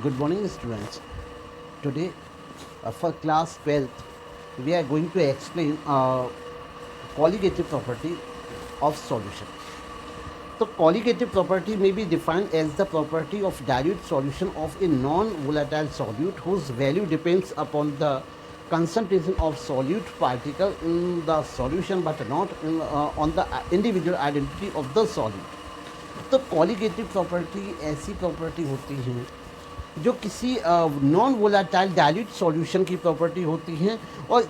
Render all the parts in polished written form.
Good morning, students. Today, for class 12th, we are going to explain colligative property of solution. So, colligative property may be defined as the property of dilute solution of a non-volatile solute whose value depends upon the concentration of solute particle in the solution but not on the individual identity of the solute. तो colligative property ऐसी property होती हैं जो किसी non volatile dilute solution की property होती हैं, और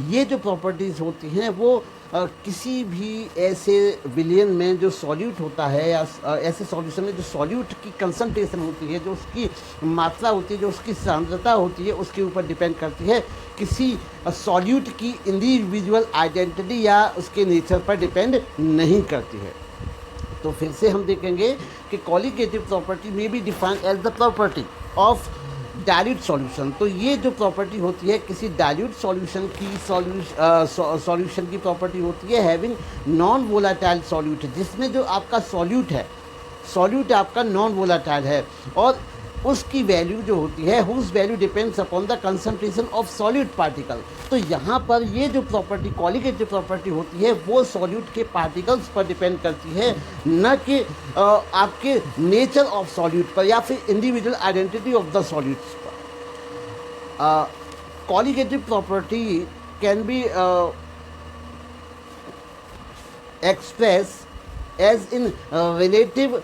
ये जो प्रॉपर्टीज़ होती हैं वो किसी भी ऐसे विलियन में जो सॉल्यूट होता है या ऐसे सॉल्यूशन में जो सॉल्यूट की कंसंट्रेशन होती है, जो उसकी मात्रा होती है, जो उसकी सांद्रता होती है, उसके ऊपर डिपेंड करती है, किसी सॉल्यूट की इंडिविजुअल आइडेंटिटी या उसके नेचर पर डिपेंड नहीं करती है। तो फिर से हम देखेंगे कि कॉलिगेटिव प्रॉपर्टी में be defined as the property of dilute solution. तो ये जो प्रॉपर्टी होती है किसी डाइल्यूट सॉल्यूशन की सॉल्यूशन की प्रॉपर्टी होती है हैविंग नॉन वोलाटाइल सॉल्यूट, जिसमें जो आपका सॉल्यूट आपका नॉन वोलाटाइल है और उसकी वैल्यू जो होती है whose value depends upon the concentration of solute particle. तो यहाँ पर ये जो प्रॉपर्टी कॉलिगेटिव प्रॉपर्टी होती है वो सॉल्यूट के पार्टिकल्स पर डिपेंड करती है, न कि आपके नेचर ऑफ सॉल्यूट पर या फिर individual identity of the solutes पर। Colligative property can be express as in relative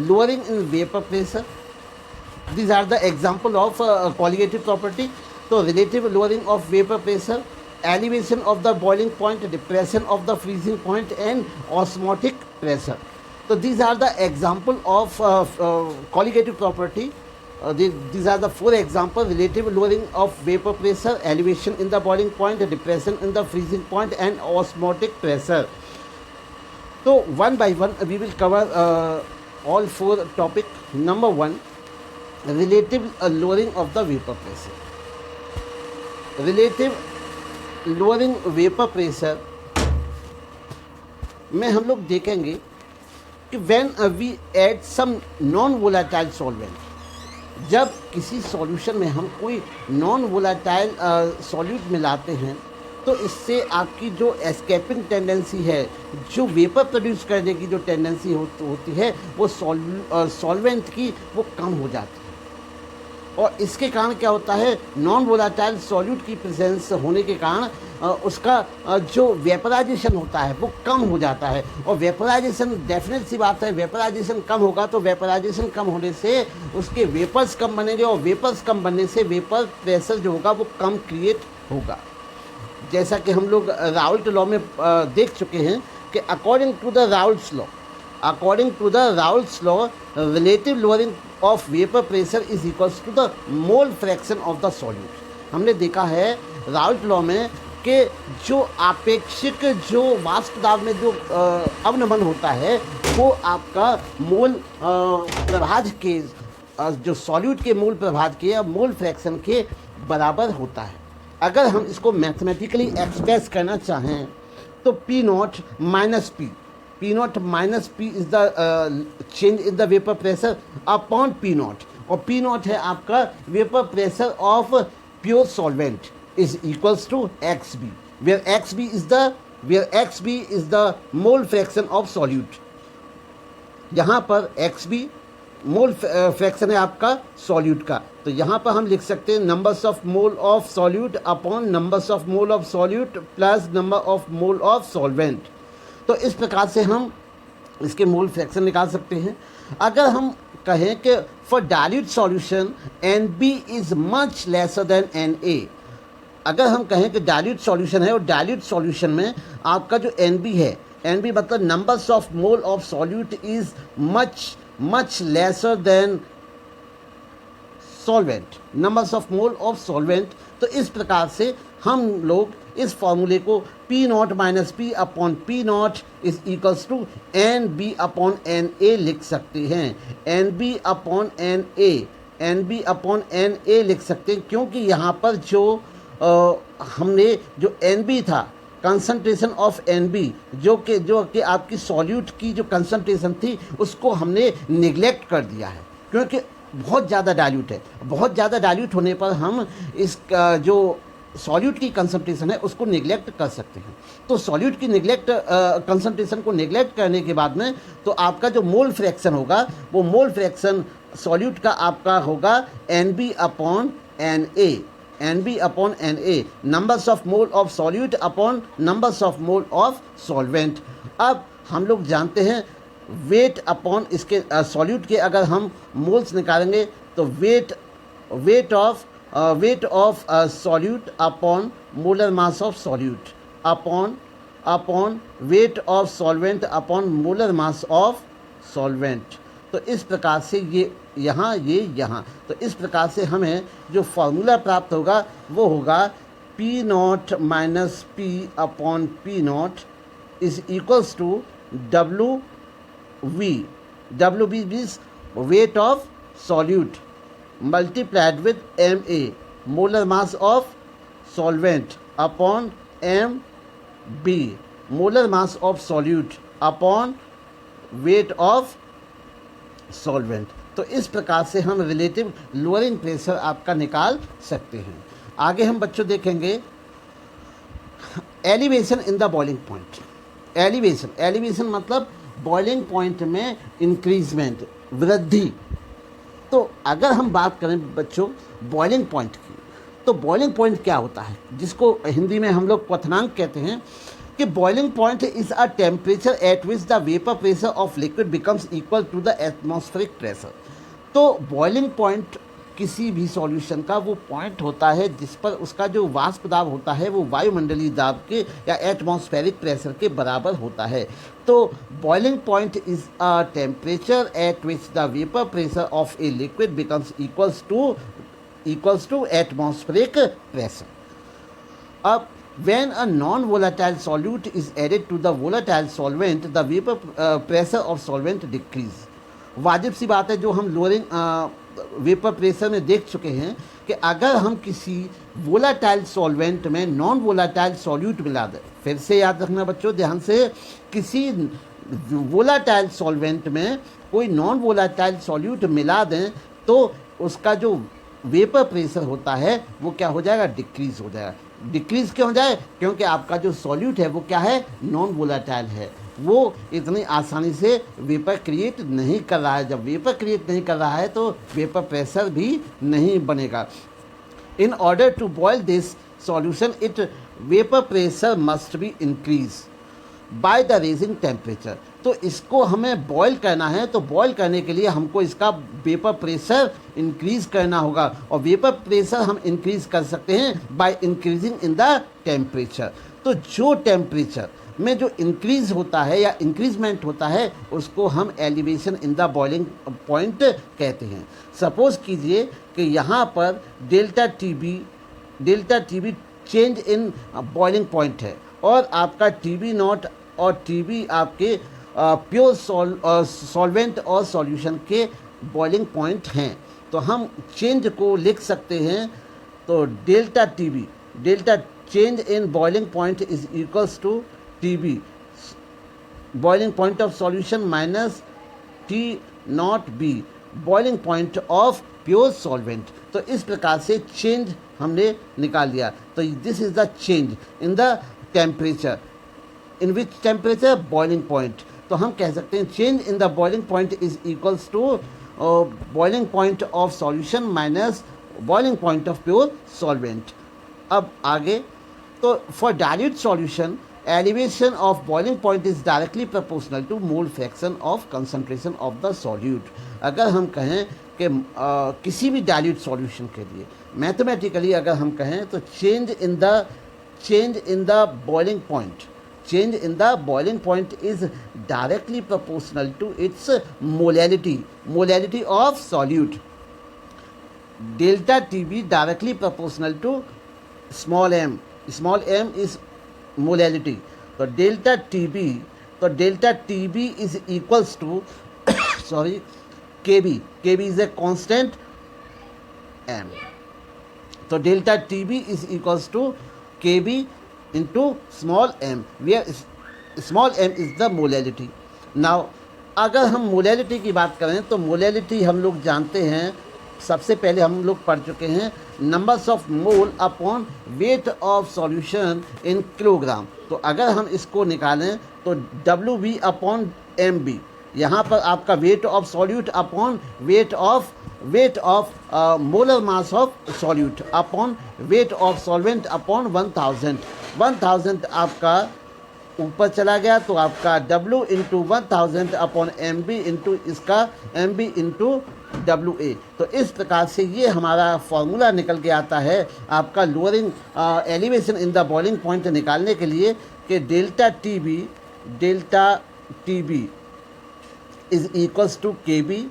lowering in vapor pressure. These are the example of colligative property. So relative lowering of vapor pressure, elevation of the boiling point, depression of the freezing point and osmotic pressure. So these are the example of colligative property. These are the four examples: relative lowering of vapor pressure, elevation in the boiling point, depression in the freezing point and osmotic pressure. So one by one we will cover all four topic. Number one, relative lowering of the vapor pressure. Relative lowering vapor pressure में हम लोग देखेंगे कि when we add some non volatile solvent, जब किसी solution में हम कोई नॉन वोलाटाइल सॉल्यूट मिलाते हैं तो इससे आपकी जो एस्केपिंग टेंडेंसी है, जो वेपर प्रोड्यूस करने की जो टेंडेंसी होती है वो सॉल्वेंट की वो कम हो जाती है। और इसके कारण क्या होता है, नॉन वोलाटाइल सॉल्यूट की प्रेजेंस होने के कारण उसका जो वेपराइजेशन होता है वो कम हो जाता है। और वेपराइजेशन डेफिनेट सी बात है, वेपराइजेशन कम होगा तो वेपराइजेशन कम होने से उसके वेपर्स कम बनेंगे और वेपर्स कम बनने से वेपर प्रेशर जो होगा वो कम क्रिएट होगा। जैसा कि हम लोग राउल्ट लॉ में देख चुके हैं कि according to the Raoult's law relative lowering of vapour pressure is equals to the mole fraction of the solute. हमने देखा है राउल्ट लॉ में कि जो आपेक्षिक जो वाष्प दाब में जो अवनमन होता है वो आपका मोल प्रभाज के जो सॉल्यूट के मोल प्रभाज के या मोल फ्रैक्शन के बराबर होता है। अगर हम इसको मैथमेटिकली एक्सप्रेस करना चाहें तो P not minus P is the change in the vapour pressure upon P not, और P नॉट है आपका vapour pressure of pure solvent is equals to XB, where XB is the mole fraction of solute. यहाँ पर XB mole fraction है आपका solute का, तो यहाँ पर हम लिख सकते हैं numbers of mole of solute upon numbers of mole of solute plus number of mole of solvent. तो इस प्रकार से हम इसके मोल फ्रैक्शन निकाल सकते हैं। अगर हम कहें कि for dilute solution NB is much lesser than NA, अगर हम कहें कि डाइल्यूट सॉल्यूशन है और डाइल्यूट सॉल्यूशन में आपका जो NB है, NB मतलब numbers of mole of solute is much lesser than solvent, numbers of mole of solvent। तो इस प्रकार से हम लोग इस फॉर्मूले को P not minus P upon P not is equals to NB upon NA लिख सकते हैं। NB अपॉन NA लिख सकते हैं क्योंकि यहाँ पर जो हमने जो NB था, कंसंट्रेशन ऑफ NB जो कि आपकी सॉल्यूट की जो कंसंट्रेशन थी उसको हमने निगलेक्ट कर दिया है, क्योंकि बहुत ज़्यादा डाइल्यूट है। बहुत ज़्यादा डाइल्यूट होने पर हम इस जो सॉल्यूट की कंसंट्रेशन है उसको निगलेक्ट कर सकते हैं। तो सॉल्यूट की कंसंट्रेशन को निगलेक्ट करने के बाद में तो आपका जो मोल फ्रैक्शन होगा वो मोल फ्रैक्शन सॉल्यूट का आपका होगा NB upon NA, NB upon NA, numbers of mole of solute upon numbers of mole of solvent. अब हम लोग जानते हैं वेट अपॉन इसके सॉल्यूट के अगर हम मोल्स निकालेंगे तो wait of solute upon molar mass of solute upon weight of solvent upon molar mass of solvent. तो इस प्रकार से ये यहाँ तो इस प्रकार से हमें जो फॉर्मूला प्राप्त होगा वो होगा P0 minus P upon P0 is equals to WV means weight of solute multiplied with MA, molar mass of solvent, upon MB, molar mass of solute upon weight of solvent। तो इस प्रकार से हम relative lowering pressure आपका निकाल सकते हैं। आगे हम बच्चों देखेंगे elevation in the boiling point. Elevation मतलब बॉइलिंग पॉइंट में इंक्रीजमेंट, वृद्धि। तो अगर हम बात करें बच्चों बॉइलिंग पॉइंट की, तो बॉइलिंग पॉइंट क्या होता है, जिसको हिंदी में हम लोग क्वथनांक कहते हैं कि boiling point is a temperature at which the vapour pressure of liquid becomes equal to the atmospheric pressure. तो बॉइलिंग पॉइंट किसी भी सॉल्यूशन का वो पॉइंट होता है जिस पर उसका जो वाष्प दाब होता है वो वायुमंडलीय दाब के या एटमॉस्फेरिक प्रेशर के बराबर होता है। तो boiling point is a temperature at which the vapour pressure of a liquid becomes equals to atmospheric pressure. अब when a non-volatile solute is added to the volatile solvent, the vapor pressure of solvent decrease। वाजिब सी बात है, जो हम lowering vapour pressure में देख चुके हैं कि अगर हम किसी वोलाटाइल सॉल्वेंट में नॉन वोलाटाइल सॉल्यूट मिला दें, फिर से याद रखना बच्चों ध्यान से, किसी वोलाटाइल सॉल्वेंट में कोई नॉन वोलाटाइल सॉल्यूट मिला दें तो उसका जो वेपर प्रेशर होता है वो क्या हो जाएगा, डिक्रीज हो जाएगा। डिक्रीज क्यों हो जाए, क्योंकि आपका जो सॉल्यूट है वो क्या है, नॉन वोलाटाइल है, वो इतनी आसानी से वेपर क्रिएट नहीं कर रहा है। जब वेपर क्रिएट नहीं कर रहा है तो वेपर प्रेशर भी नहीं बनेगा। In order to boil this solution it vapour pressure must be increase by the raising temperature. तो इसको हमें बॉयल करना है, तो बॉयल करने के लिए हमको इसका वेपर प्रेशर इंक्रीज करना होगा, और वेपर प्रेशर हम इंक्रीज कर सकते हैं by increasing in the temperature. तो जो टेम्परेचर में जो इंक्रीज होता है या इंक्रीजमेंट होता है उसको हम elevation in the boiling point कहते हैं। सपोज कीजिए कि यहाँ पर delta T B change in boiling point है और आपका TB0 और TB आपके प्योर सॉल्वेंट और सॉल्यूशन के बॉइलिंग पॉइंट हैं। तो हम चेंज को लिख सकते हैं, तो delta change in boiling point is equals to TB boiling point of solution minus T0B boiling point of pure solvent. तो इस प्रकार से चेंज हमने निकाल लिया। तो this is the change in the temperature, in which temperature, boiling point. तो हम कह सकते हैं change in the boiling point is equals to boiling point of solution minus boiling point of pure solvent. अब आगे, तो for dilute solution elevation of boiling point is directly proportional to mole fraction of concentration of the solute. अगर हम कहें कि किसी भी dilute solution के लिए मैथमेटिकली अगर हम कहें तो change in the boiling point is directly proportional to its molality of solute। Delta TB directly proportional to small m is molality। तो delta TB is equals to sorry KB is a constant m। तो delta TB is equals to KB into small m, where small m is the molality। Now अगर हम molality की बात करें तो molality हम लोग जानते हैं, सबसे पहले हम लोग पढ़ चुके हैं, numbers of mole upon weight of solution in kilogram. तो अगर हम इसको निकालें तो W B upon M B, यहाँ पर आपका weight of solute upon weight of molar mass of solute upon weight of solvent upon 1000 आपका ऊपर चला गया, तो आपका W into 1000 upon M B into इसका M B into W A. तो इस प्रकार से ये हमारा फॉर्मूला निकल के आता है आपका lowering elevation in the boiling point निकालने के लिए कि delta T B is equals to K B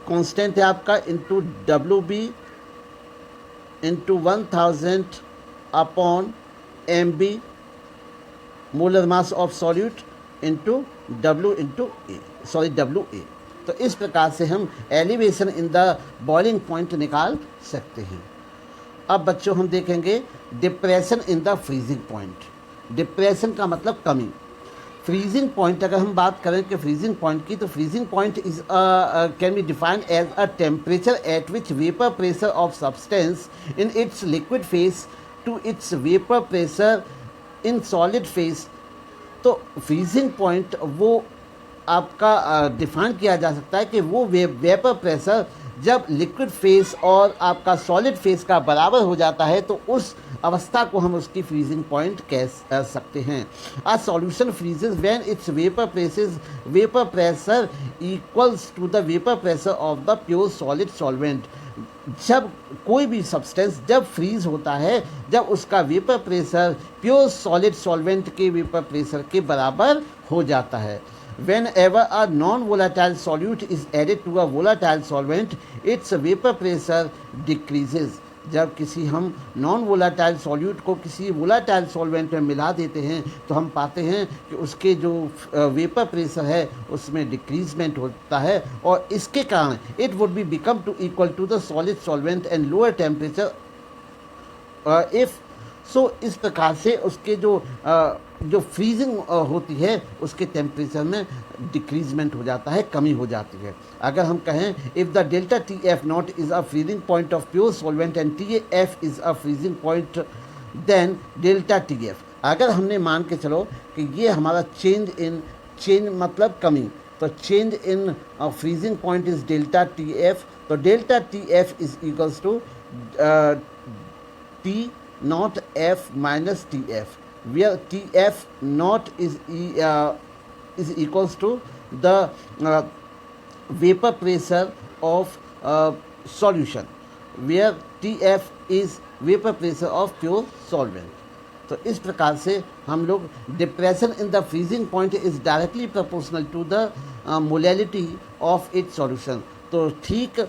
constant है आपका, into W B into 1000 upon M B molar mass of solute into W A. तो इस प्रकार से हम elevation in the boiling point निकाल सकते हैं। अब बच्चों हम देखेंगे depression in the freezing point. Depression का मतलब कमी। फ्रीजिंग पॉइंट अगर हम बात करें कि फ्रीजिंग पॉइंट की, तो freezing point is can be defined as a temperature at which vapour pressure of substance in its liquid phase to its vapour pressure in solid phase. तो फ्रीजिंग पॉइंट वो आपका डिफाइन किया जा सकता है कि वो वेपर प्रेशर जब लिक्विड फेस और आपका सॉलिड फेस का बराबर हो जाता है तो उस अवस्था को हम उसकी फ्रीजिंग पॉइंट कह सकते हैं। A solution freezes when its vapour pressure equals to the vapour pressure of the pure solid solvent. जब कोई भी सब्सटेंस जब फ्रीज होता है जब उसका vapour pressure pure solid solvent के वेपर प्रेशर के बराबर हो जाता है। Whenever a non-volatile solute is added to a volatile solvent, its vapor pressure decreases. जब किसी हम नॉन वोलाटाइल सॉल्यूट को किसी वोलाटाइल सॉल्वेंट में मिला देते हैं तो हम पाते हैं कि उसके जो वेपर प्रेशर है उसमें डिक्रीजमेंट होता है, और इसके कारण it would be become to equal to the solid solvent and lower temperature if so. इस प्रकार से उसके जो फ्रीजिंग होती है उसके टेम्परेचर में डिक्रीजमेंट हो जाता है, कमी हो जाती है। अगर हम कहें if the delta T F not is a freezing point of pure solvent and T F is a freezing point then delta T F. अगर हमने मान के चलो कि ये हमारा चेंज मतलब कमी, तो change in freezing point is delta T F. तो delta T F is equals to T naught F minus T F, where Tf naught is equals to the vapor pressure of solution, where Tf is vapor pressure of pure solvent. तो इस प्रकार से हम लोग depression in the freezing point is directly proportional to the molality of its solution. तो ठीक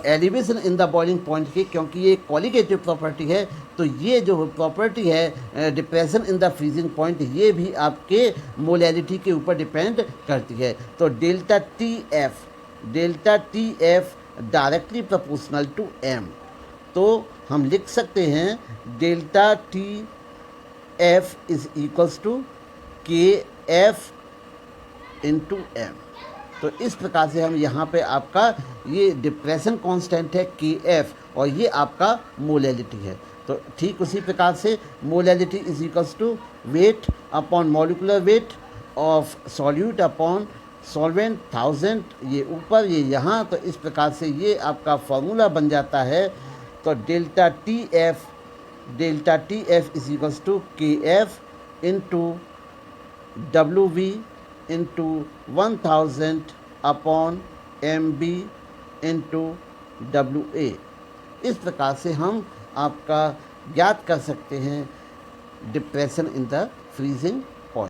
elevation in the boiling point की, क्योंकि ये क्वालिटेटिव प्रॉपर्टी है, तो ये जो प्रॉपर्टी है depression in the freezing point ये भी आपके मोलैलिटी के ऊपर डिपेंड करती है। तो delta T F directly proportional to M. तो हम लिख सकते हैं delta T F is equals to K F into M. तो इस प्रकार से हम यहाँ पे आपका ये डिप्रेशन कांस्टेंट है के एफ और ये आपका मोलैलिटी है। तो ठीक उसी प्रकार से molality is equals to weight upon molecular weight of solute upon solvent 1000, ये ऊपर ये यहाँ। तो इस प्रकार से ये आपका फॉर्मूला बन जाता है। तो delta T F is equals to K F into W V into 1000 upon M B into W A. इस प्रकार से हम आपका ज्ञात कर सकते हैं डिप्रेशन इन द फ्रीजिंग